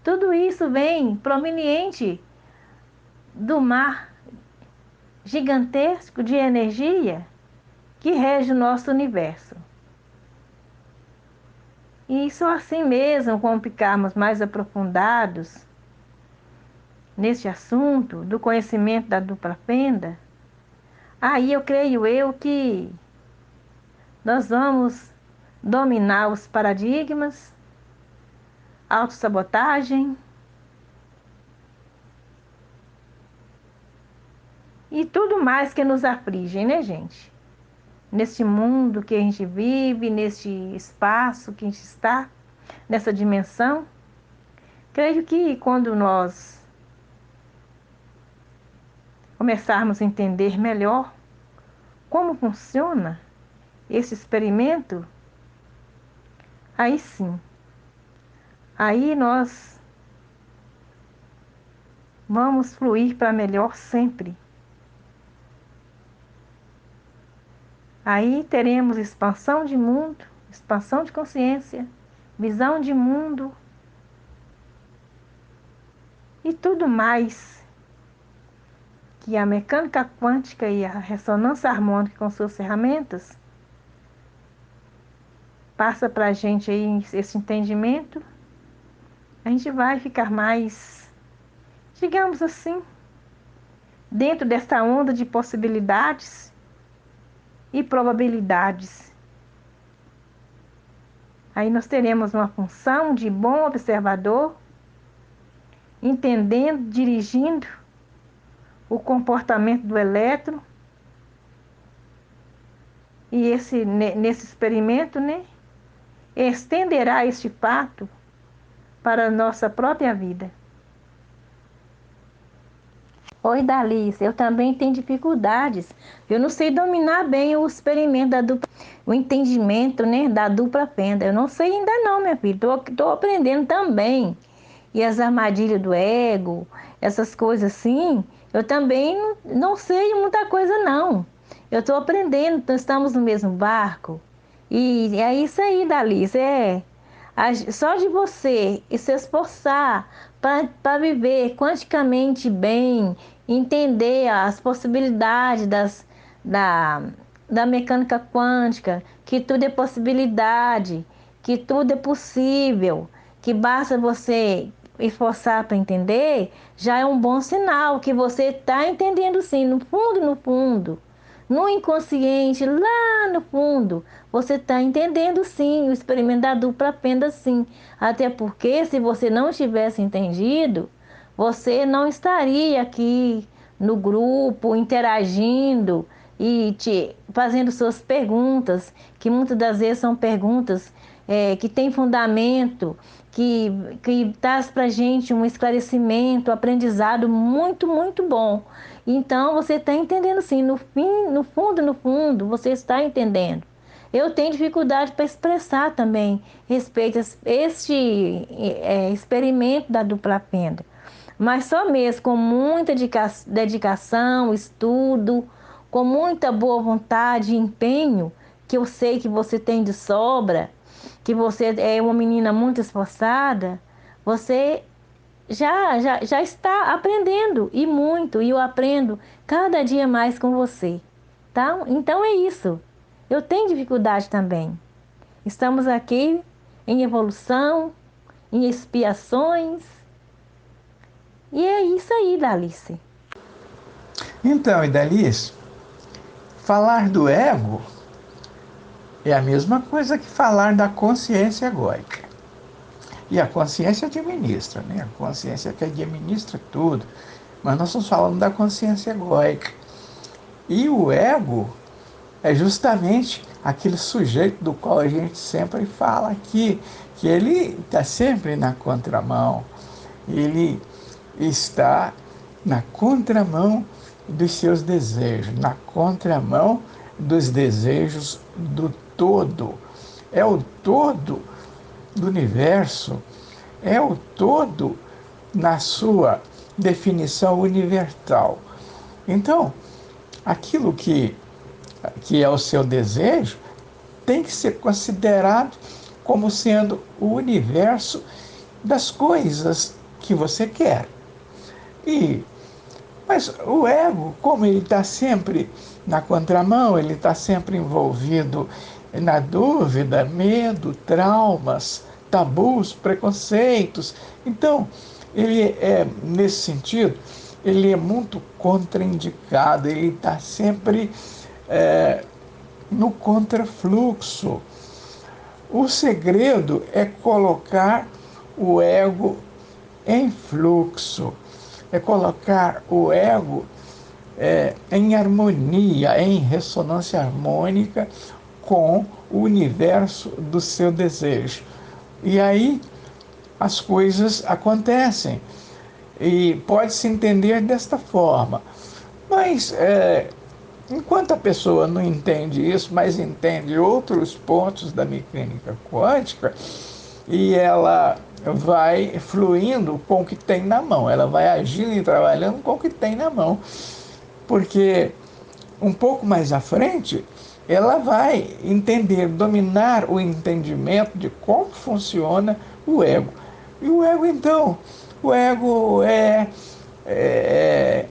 Tudo isso vem proveniente do mar gigantesco de energia que rege o nosso universo. E só assim mesmo, quando ficarmos mais aprofundados neste assunto do conhecimento da dupla fenda, aí eu creio que nós vamos dominar os paradigmas, autossabotagem e tudo mais que nos aflige, né, gente? Neste mundo que a gente vive, neste espaço que a gente está, nessa dimensão, creio que quando nós começarmos a entender melhor como funciona esse experimento, aí sim, aí nós vamos fluir para melhor sempre. Aí teremos expansão de mundo, expansão de consciência, visão de mundo e tudo mais que a mecânica quântica e a ressonância harmônica com suas ferramentas passa para a gente aí esse entendimento, a gente vai ficar mais, digamos assim, dentro dessa onda de possibilidades e probabilidades. Aí nós teremos uma função de bom observador, entendendo, dirigindo o comportamento do elétron, e nesse experimento, né, estenderá este fato para a nossa própria vida. Oi, Dalice, eu também tenho dificuldades. Eu não sei dominar bem o experimento da dupla, o entendimento, né, da dupla fenda. Eu não sei ainda não, minha filha. Tô aprendendo também. E as armadilhas do ego, essas coisas assim, eu também não sei muita coisa não. Eu estou aprendendo, então estamos no mesmo barco. E é isso aí, Dalice, só de você se esforçar para viver quanticamente bem, entender as possibilidades da, da mecânica quântica, que tudo é possibilidade, que tudo é possível, que basta você esforçar para entender, já é um bom sinal que você está entendendo sim, no fundo. No inconsciente, lá no fundo, você está entendendo sim, o experimento da dupla fenda sim. Até porque se você não tivesse entendido, você não estaria aqui no grupo, interagindo e te fazendo suas perguntas, que muitas das vezes são perguntas que têm fundamento, que traz para a gente um esclarecimento, um aprendizado muito, muito bom. Então, você está entendendo sim, no fundo, você está entendendo. Eu tenho dificuldade para expressar também respeito a este experimento da dupla fenda. Mas só mesmo com muita dedicação, estudo, com muita boa vontade e empenho, que eu sei que você tem de sobra, que você é uma menina muito esforçada, você já está aprendendo e muito, e eu aprendo cada dia mais com você, tá? Então é isso. Eu tenho dificuldade também. Estamos aqui em evolução, em expiações, e é isso aí, Dalice. Então, Idalice, falar do ego é a mesma coisa que falar da consciência egóica. E a consciência administra, né? A consciência que administra tudo. Mas nós estamos falando da consciência egóica. E o ego é justamente aquele sujeito do qual a gente sempre fala aqui, que ele está sempre na contramão. Ele está na contramão dos seus desejos, na contramão dos desejos do todo. É o todo do universo, é o todo na sua definição universal. Então, aquilo que é o seu desejo tem que ser considerado como sendo o universo das coisas que você quer. Mas o ego, como ele está sempre na contramão, ele está sempre envolvido na dúvida, medo, traumas, tabus, preconceitos. Então, nesse sentido, ele é muito contraindicado, ele está sempre no contrafluxo. O segredo é colocar o ego em fluxo, é colocar o ego em harmonia, em ressonância harmônica com o universo do seu desejo. E aí as coisas acontecem. E pode-se entender desta forma. Mas Enquanto a pessoa não entende isso, mas entende outros pontos da mecânica quântica, e ela vai fluindo com o que tem na mão, ela vai agindo e trabalhando com o que tem na mão. Porque um pouco mais à frente, ela vai entender, dominar o entendimento de como funciona o ego. E o ego, então, o ego é, é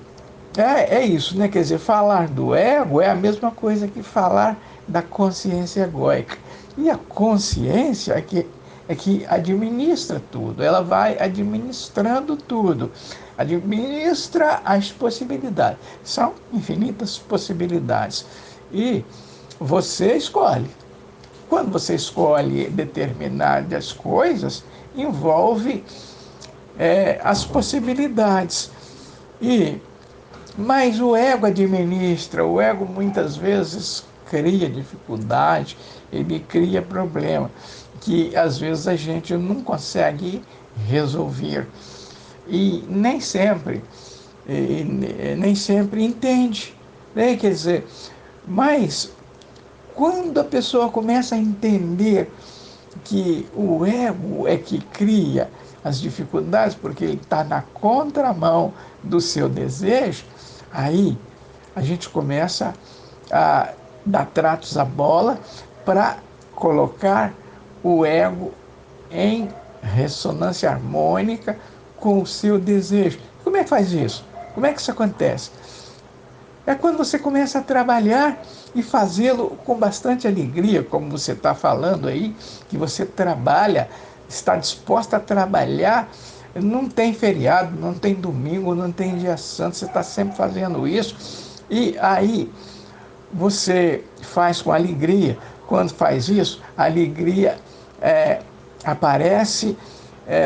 isso, né? Quer dizer, falar do ego é a mesma coisa que falar da consciência egóica. E a consciência é que administra tudo, ela vai administrando tudo, administra as possibilidades. São infinitas possibilidades. E você escolhe. Quando você escolhe determinadas coisas, envolve as possibilidades. E mas o ego administra, o ego muitas vezes cria dificuldade, ele cria problema, que às vezes a gente não consegue resolver. E nem sempre entende, né? Quer dizer, mas quando a pessoa começa a entender que o ego é que cria as dificuldades, porque ele está na contramão do seu desejo, aí a gente começa a dar tratos à bola para colocar o ego em ressonância harmônica com o seu desejo. Como é que faz isso? Como é que isso acontece? É quando você começa a trabalhar e fazê-lo com bastante alegria, como você está falando aí, que você trabalha, está disposta a trabalhar, não tem feriado, não tem domingo, não tem dia santo, você está sempre fazendo isso, e aí você faz com alegria. Quando faz isso, a alegria aparece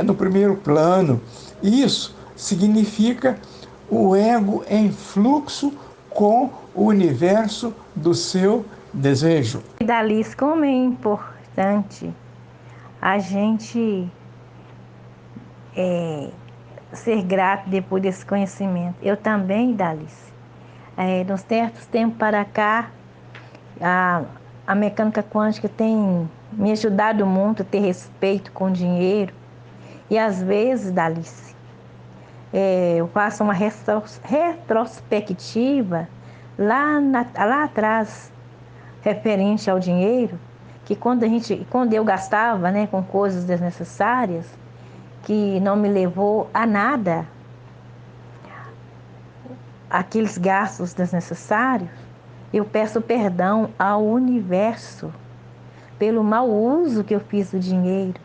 no primeiro plano. Isso significa o ego em fluxo com o universo do seu desejo. Dalice, como é importante a gente ser grato depois desse conhecimento. Eu também, Dalice, nos certos tempos para cá, a mecânica quântica tem me ajudado muito a ter respeito com o dinheiro. E às vezes, Dalice, eu faço uma retrospectiva lá atrás, referente ao dinheiro, que quando eu gastava, né, com coisas desnecessárias, que não me levou a nada, aqueles gastos desnecessários, eu peço perdão ao universo pelo mau uso que eu fiz do dinheiro,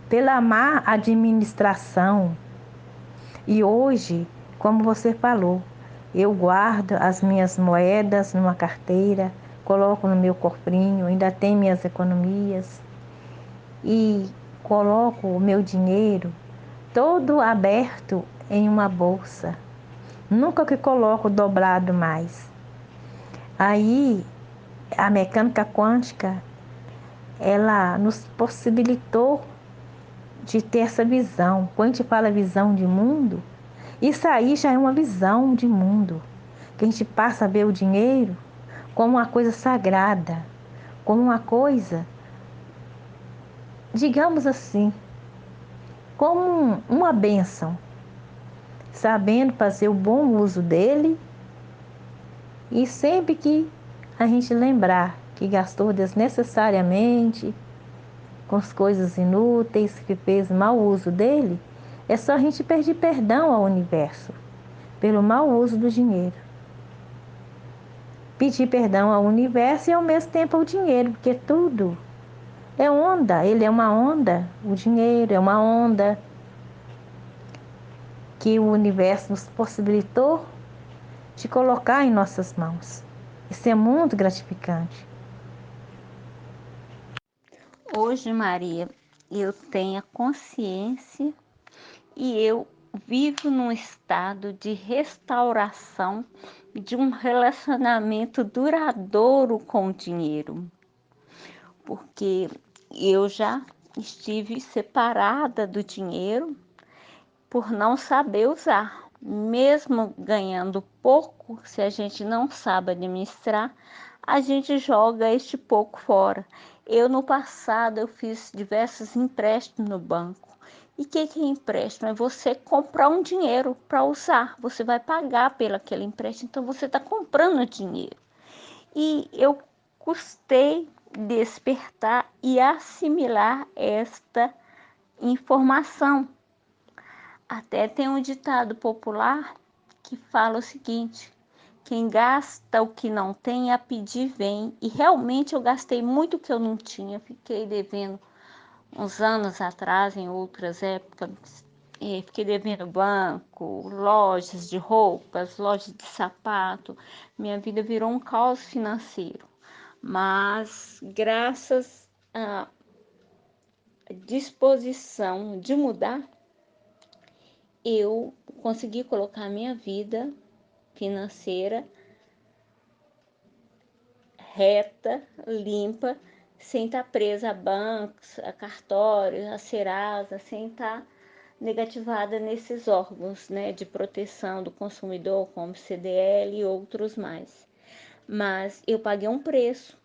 pela má administração. E hoje, como você falou, eu guardo as minhas moedas numa carteira, coloco no meu cofrinho, ainda tem minhas economias e coloco o meu dinheiro todo aberto em uma bolsa. Nunca que coloco dobrado mais. Aí a mecânica quântica, ela nos possibilitou de ter essa visão. Quando a gente fala visão de mundo, isso aí já é uma visão de mundo, que a gente passa a ver o dinheiro como uma coisa sagrada, como uma coisa, digamos assim, como uma bênção, sabendo fazer o bom uso dele e sempre que a gente lembrar que gastou desnecessariamente com as coisas inúteis, que fez mau uso dele, é só a gente pedir perdão ao universo pelo mau uso do dinheiro. Pedir perdão ao universo e ao mesmo tempo ao dinheiro, porque tudo é onda, ele é uma onda, o dinheiro é uma onda que o universo nos possibilitou de colocar em nossas mãos. Isso é muito gratificante. Hoje, Maria, eu tenho a consciência e eu vivo num estado de restauração de um relacionamento duradouro com o dinheiro, porque eu já estive separada do dinheiro por não saber usar. mesmo ganhando pouco, se a gente não sabe administrar, a gente joga este pouco fora. Eu, no passado, eu fiz diversos empréstimos no banco. E o que é empréstimo? É você comprar um dinheiro para usar. Você vai pagar pelo aquele empréstimo, então você está comprando dinheiro. E eu custei despertar e assimilar esta informação. Até tem um ditado popular que fala o seguinte: quem gasta o que não tem, a pedir vem. E realmente eu gastei muito que eu não tinha, fiquei devendo uns anos atrás, em outras épocas, fiquei devendo banco, lojas de roupas, lojas de sapato. Minha vida virou um caos financeiro. Mas graças à disposição de mudar, eu consegui colocar a minha vida financeira reta, limpa, sem estar presa a bancos, a cartórios, a Serasa, sem estar negativada nesses órgãos, né, de proteção do consumidor, como CDL e outros mais. Mas eu paguei um preço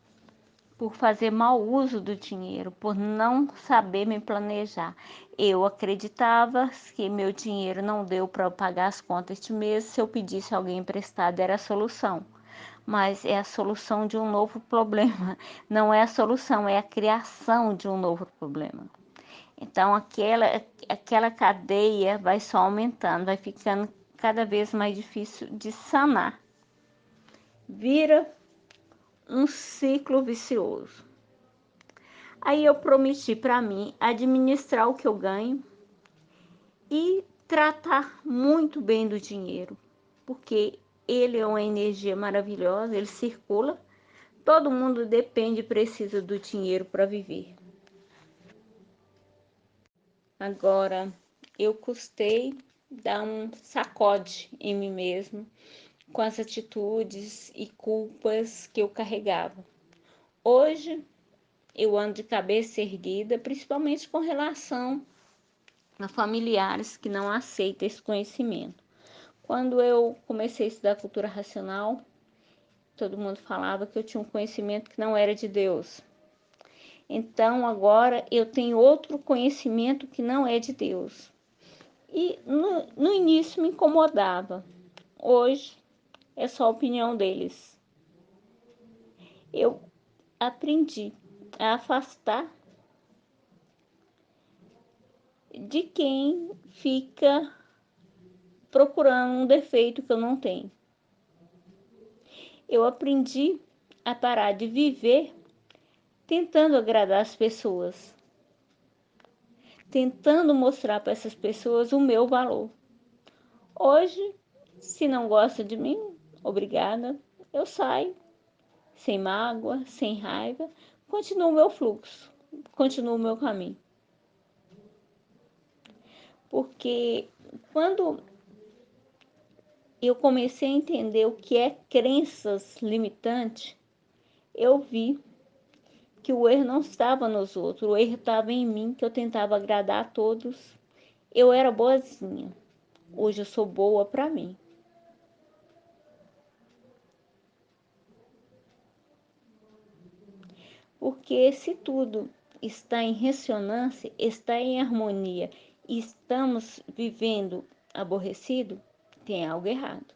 por fazer mau uso do dinheiro, por não saber me planejar. Eu acreditava que meu dinheiro não deu para pagar as contas este mês, se eu pedisse alguém emprestado era a solução. Mas é a solução de um novo problema. Não é a solução, é a criação de um novo problema. Então aquela cadeia vai só aumentando, vai ficando cada vez mais difícil de sanar. Vira um ciclo vicioso. Aí eu prometi para mim administrar o que eu ganho e tratar muito bem do dinheiro, porque ele é uma energia maravilhosa, ele circula. Todo mundo depende e precisa do dinheiro para viver. Agora, eu custei dar um sacode em mim mesmo com as atitudes e culpas que eu carregava. Hoje, eu ando de cabeça erguida, principalmente com relação a familiares que não aceitam esse conhecimento. Quando eu comecei a estudar cultura racional, todo mundo falava que eu tinha um conhecimento que não era de Deus. Então agora eu tenho outro conhecimento que não é de Deus. E no início me incomodava. Hoje é só a opinião deles. Eu aprendi a afastar de quem fica procurando um defeito que eu não tenho. Eu aprendi a parar de viver tentando agradar as pessoas, tentando mostrar para essas pessoas o meu valor. Hoje, se não gosta de mim, obrigada, eu saio, sem mágoa, sem raiva, continuo o meu fluxo, continuo o meu caminho. Porque quando eu comecei a entender o que é crenças limitantes, eu vi que o erro não estava nos outros, o erro estava em mim, que eu tentava agradar a todos. Eu era boazinha, hoje eu sou boa para mim. Porque se tudo está em ressonância, está em harmonia e estamos vivendo aborrecido, tem algo errado.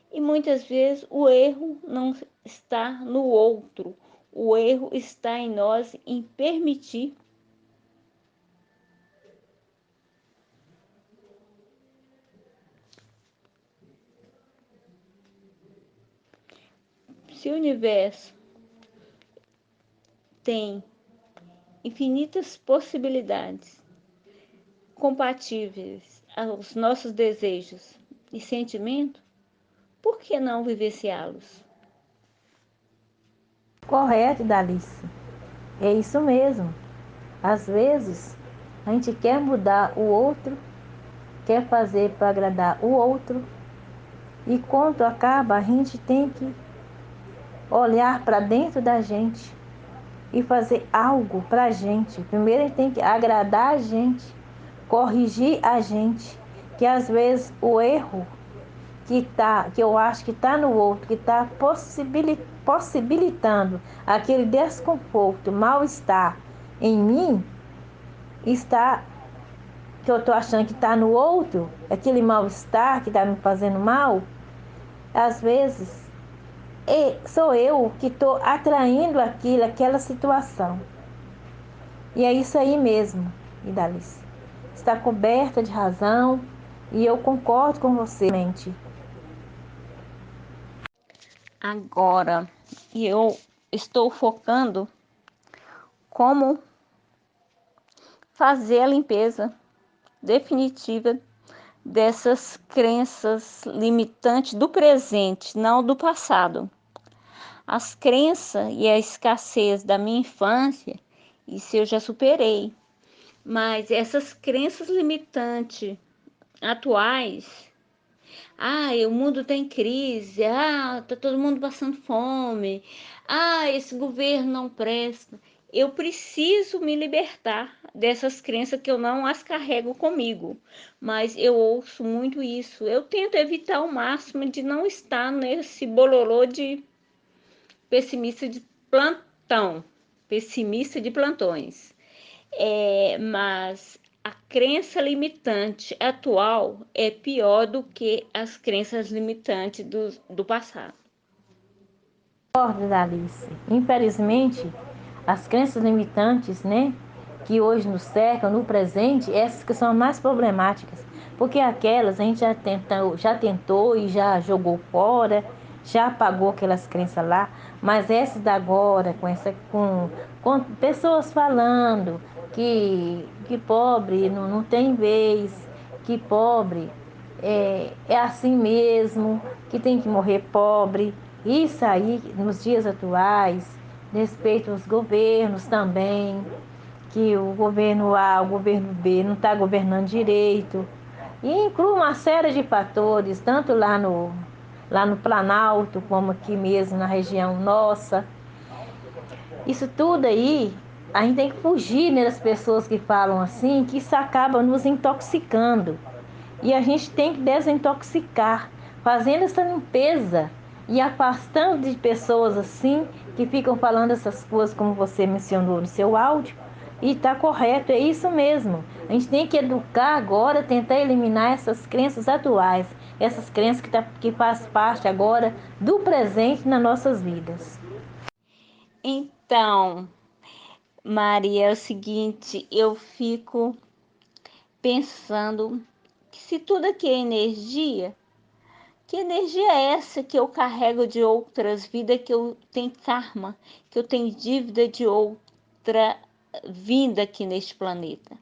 E muitas vezes o erro não está no outro, o erro está em nós em permitir. Se o universo tem infinitas possibilidades compatíveis aos nossos desejos e sentimentos, por que não vivenciá-los? Correto, Dalice. É isso mesmo. Às vezes, a gente quer mudar o outro, quer fazer para agradar o outro, e quando acaba, a gente tem que olhar para dentro da gente e fazer algo para a gente. Primeiro, a gente tem que agradar a gente, corrigir a gente, que às vezes o erro que eu acho que está no outro, que está possibilitando aquele desconforto, mal-estar em mim, está, que eu estou achando que está no outro, aquele mal-estar que está me fazendo mal, às vezes sou eu que estou atraindo aquela situação. E é isso aí mesmo, Idalice. Está coberta de razão e eu concordo com você, mente. Agora, eu estou focando como fazer a limpeza definitiva dessas crenças limitantes do presente, não do passado. As crenças e a escassez da minha infância, isso eu já superei. Mas essas crenças limitantes atuais, o mundo está em crise, tá todo mundo passando fome, esse governo não presta. Eu preciso me libertar dessas crenças que eu não as carrego comigo, mas eu ouço muito isso. Eu tento evitar ao máximo de não estar nesse bololô de pessimista de plantão, pessimista de plantões. Mas a crença limitante atual é pior do que as crenças limitantes do passado. Concordo, Alice. Infelizmente, as crenças limitantes, né, que hoje nos cercam no presente, essas que são as mais problemáticas, porque aquelas a gente já tentou e já jogou fora, já apagou aquelas crenças lá, mas essas da agora, com pessoas falando que pobre não tem vez, que pobre é assim mesmo, que tem que morrer pobre. Isso aí, nos dias atuais, respeito aos governos também, que o governo A, o governo B não está governando direito. E inclui uma série de fatores, tanto lá no Planalto, como aqui mesmo na região nossa. Isso tudo aí, a gente tem que fugir, né, das pessoas que falam assim, que isso acaba nos intoxicando. E a gente tem que desintoxicar, fazendo essa limpeza e afastando de pessoas assim, que ficam falando essas coisas como você mencionou no seu áudio. E está correto, é isso mesmo. A gente tem que educar agora, tentar eliminar essas crenças atuais, essas crenças que faz parte agora do presente nas nossas vidas. Então, Maria, é o seguinte, eu fico pensando que se tudo aqui é energia, que energia é essa que eu carrego de outras vidas, que eu tenho karma, que eu tenho dívida de outra vida aqui neste planeta?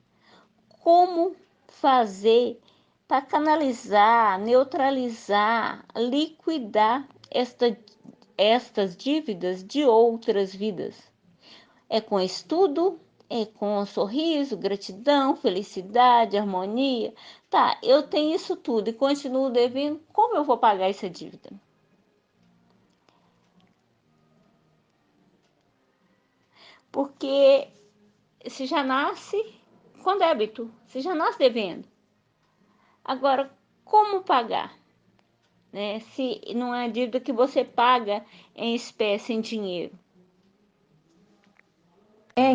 Como fazer para canalizar, neutralizar, liquidar estas dívidas de outras vidas? É com estudo, é com sorriso, gratidão, felicidade, harmonia. Tá, eu tenho isso tudo e continuo devendo, como eu vou pagar essa dívida? Porque se já nasce com débito, se já nasce devendo. Agora, como pagar? Né? Se não é dívida que você paga em espécie, em dinheiro.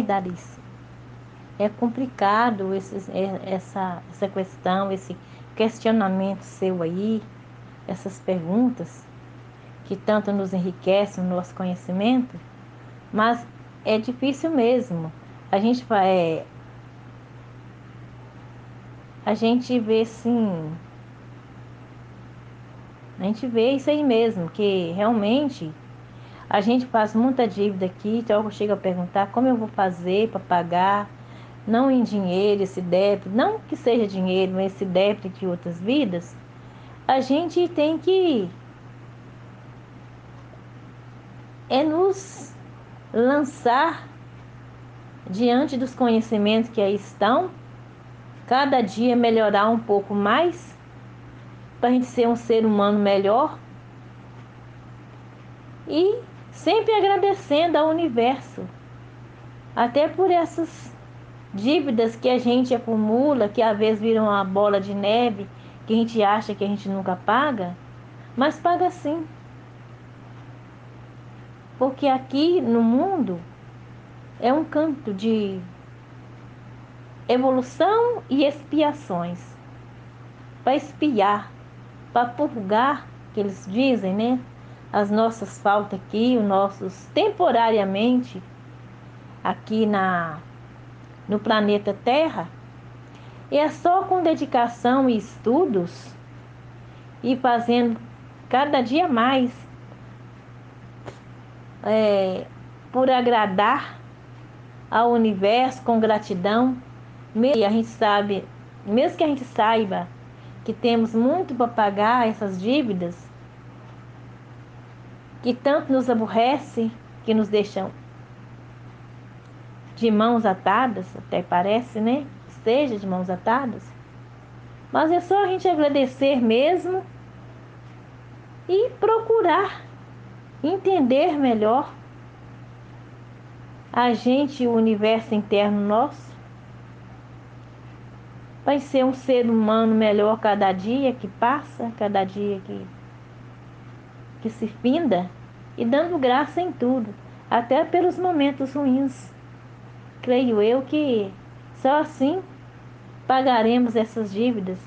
Darice, é complicado essa questão, esse questionamento seu aí, essas perguntas que tanto nos enriquecem o nosso conhecimento, mas é difícil mesmo. A gente vai, a gente vê sim, a gente vê isso aí mesmo, que realmente a gente faz muita dívida aqui, então eu chego a perguntar como eu vou fazer para pagar, não em dinheiro, esse débito, não que seja dinheiro, mas esse débito de outras vidas, a gente tem que nos lançar diante dos conhecimentos que aí estão, cada dia melhorar um pouco mais, para a gente ser um ser humano melhor e sempre agradecendo ao universo, até por essas dívidas que a gente acumula, que às vezes viram uma bola de neve que a gente acha que a gente nunca paga, mas paga sim. Porque aqui no mundo é um campo de evolução e expiações. Para expiar, para purgar, que eles dizem, né? As nossas faltas aqui, os nossos temporariamente aqui no planeta Terra. E é só com dedicação e estudos e fazendo cada dia mais por agradar ao universo com gratidão. E a gente sabe, mesmo que a gente saiba que temos muito para pagar essas dívidas, que tanto nos aborrece, que nos deixam de mãos atadas, até parece, né? Seja de mãos atadas. Mas é só a gente agradecer mesmo e procurar entender melhor a gente e o universo interno nosso, vai ser um ser humano melhor cada dia que passa, cada dia que se finda, e dando graça em tudo, até pelos momentos ruins. Creio eu que só assim pagaremos essas dívidas